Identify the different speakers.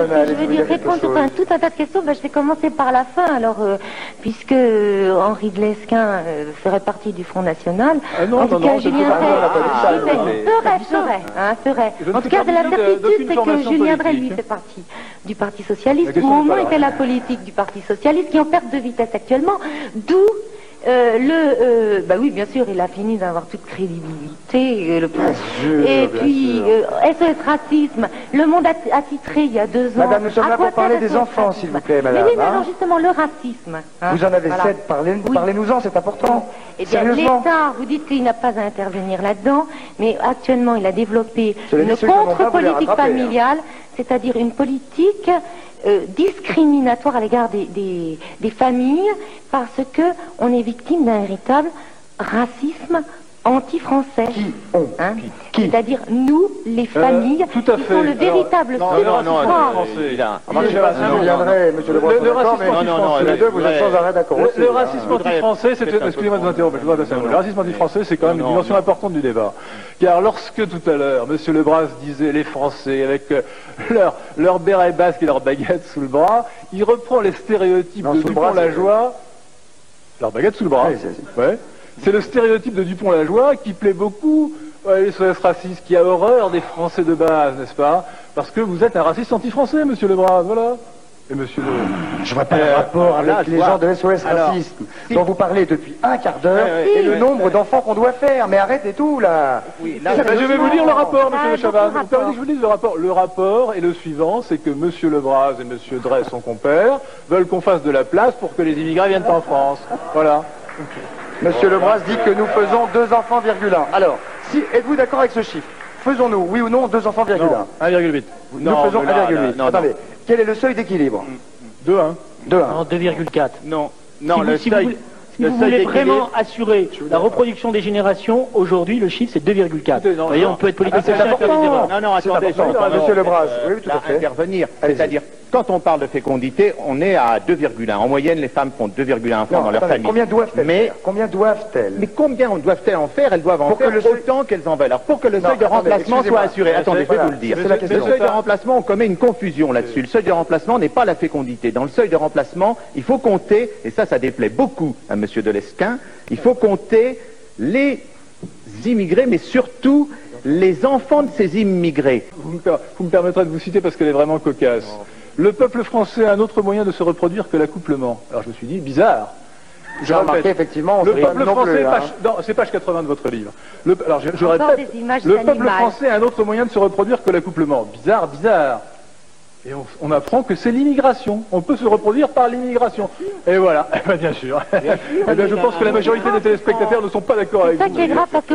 Speaker 1: Je veux dire, répondre tout un tas de questions. Ben, je vais commencer par la fin. Alors, puisque Henri de Lesquen ferait partie du Front National, en tout cas, Julien ferait. En tout cas, de la certitude, c'est que Julien Drey, lui, fait partie du Parti Socialiste, ou au moins il fait la politique du Parti Socialiste, qui est en perte de vitesse actuellement, d'où bah oui, bien sûr, il a fini d'avoir toute crédibilité. Et puis, SOS Racisme, Le Monde a titré il y a 2 ans.
Speaker 2: Madame, nous sommes là pour parler des enfants, s'il vous plaît, madame.
Speaker 1: Mais oui, mais alors justement, le racisme.
Speaker 2: Vous en avez 7, parlez-nous-en, c'est important.
Speaker 1: Eh bien, l'État, vous dites qu'il n'a pas à intervenir là-dedans, mais actuellement, il a développé une contre-politique familiale, c'est-à-dire une politique discriminatoire à l'égard des familles, parce que on est victime d'un véritable racisme anti-français. C'est-à-dire nous, les familles, qui sont le véritable
Speaker 3: Le racisme anti-français, excusez-moi de vous interrompre, le racisme anti-français, c'est quand même une dimension importante du débat. Car lorsque tout à l'heure, M. Lebras disait les Français avec leur béret basque et leur baguette sous le bras, il reprend les stéréotypes de Dupont-Lajoie, leur baguette sous le bras, ouais. C'est le stéréotype de Dupont-Lajoie qui plaît beaucoup à SOS Racisme, qui a horreur des Français de base, n'est-ce pas? Parce que vous êtes un raciste anti-français, monsieur Lebras, voilà. Et monsieur le...
Speaker 2: Je vois pas le rapport avec les gens de SOS Racisme, dont vous parlez depuis un quart d'heure, et le nombre d'enfants qu'on doit faire. Mais arrêtez tout, là.
Speaker 3: Oui, là, je vais vous lire le rapport, monsieur Le Chaban. Vous permettez que je vous dise le rapport. Le rapport est le suivant, c'est que monsieur Lebras et monsieur Drey, son compère, veulent qu'on fasse de la place pour que les immigrés viennent en France. Voilà.
Speaker 2: Monsieur Lebras dit que nous faisons 2 enfants, 1. Alors, êtes-vous d'accord avec ce chiffre? Faisons-nous, oui ou non, 2 enfants, 1,8.
Speaker 3: 1,8.
Speaker 2: Nous faisons 1,8. Attendez, quel est le seuil d'équilibre?
Speaker 3: 2,1.
Speaker 4: 2,1. 2,4.
Speaker 3: Non,
Speaker 4: le seuil... Si vous voulez vraiment assurer la reproduction des générations, aujourd'hui, le chiffre, c'est 2,4. Vous voyez, on peut être politicien et faire des erreurs.
Speaker 5: Non, attendez,
Speaker 2: monsieur Lebras, oui, tout à fait.
Speaker 5: Intervenir. C'est-à-dire, quand on parle de fécondité, on est à 2,1. En moyenne, les femmes font 2,1 enfants dans leur famille.
Speaker 2: Combien doivent-elles faire? Combien doivent-elles?
Speaker 5: Mais combien doivent-elles en faire? Elles doivent en faire autant qu'elles en veulent. Alors, pour que le seuil de remplacement soit assuré, attendez, je vais vous le dire. Le seuil de remplacement, on commet une confusion là-dessus. Le seuil de remplacement n'est pas la fécondité. Dans le seuil de remplacement, il faut compter, et ça déplaît beaucoup à monsieur de Lesquen, il faut compter les immigrés, mais surtout les enfants de ces immigrés.
Speaker 3: Vous me permettrez de vous citer parce qu'elle est vraiment cocasse. Le peuple français a un autre moyen de se reproduire que l'accouplement. Alors je me suis dit, bizarre.
Speaker 2: J'ai remarqué effectivement,
Speaker 3: le peuple français, c'est page 80 de votre livre. Alors je répète, le peuple français a un autre moyen de se reproduire que l'accouplement. Bizarre, bizarre. Et on apprend que c'est l'immigration. On peut se reproduire par l'immigration. Et voilà, bien sûr. Eh bien, je pense que la majorité des téléspectateurs ne sont pas d'accord avec vous.
Speaker 1: C'est ça qui est grave parce que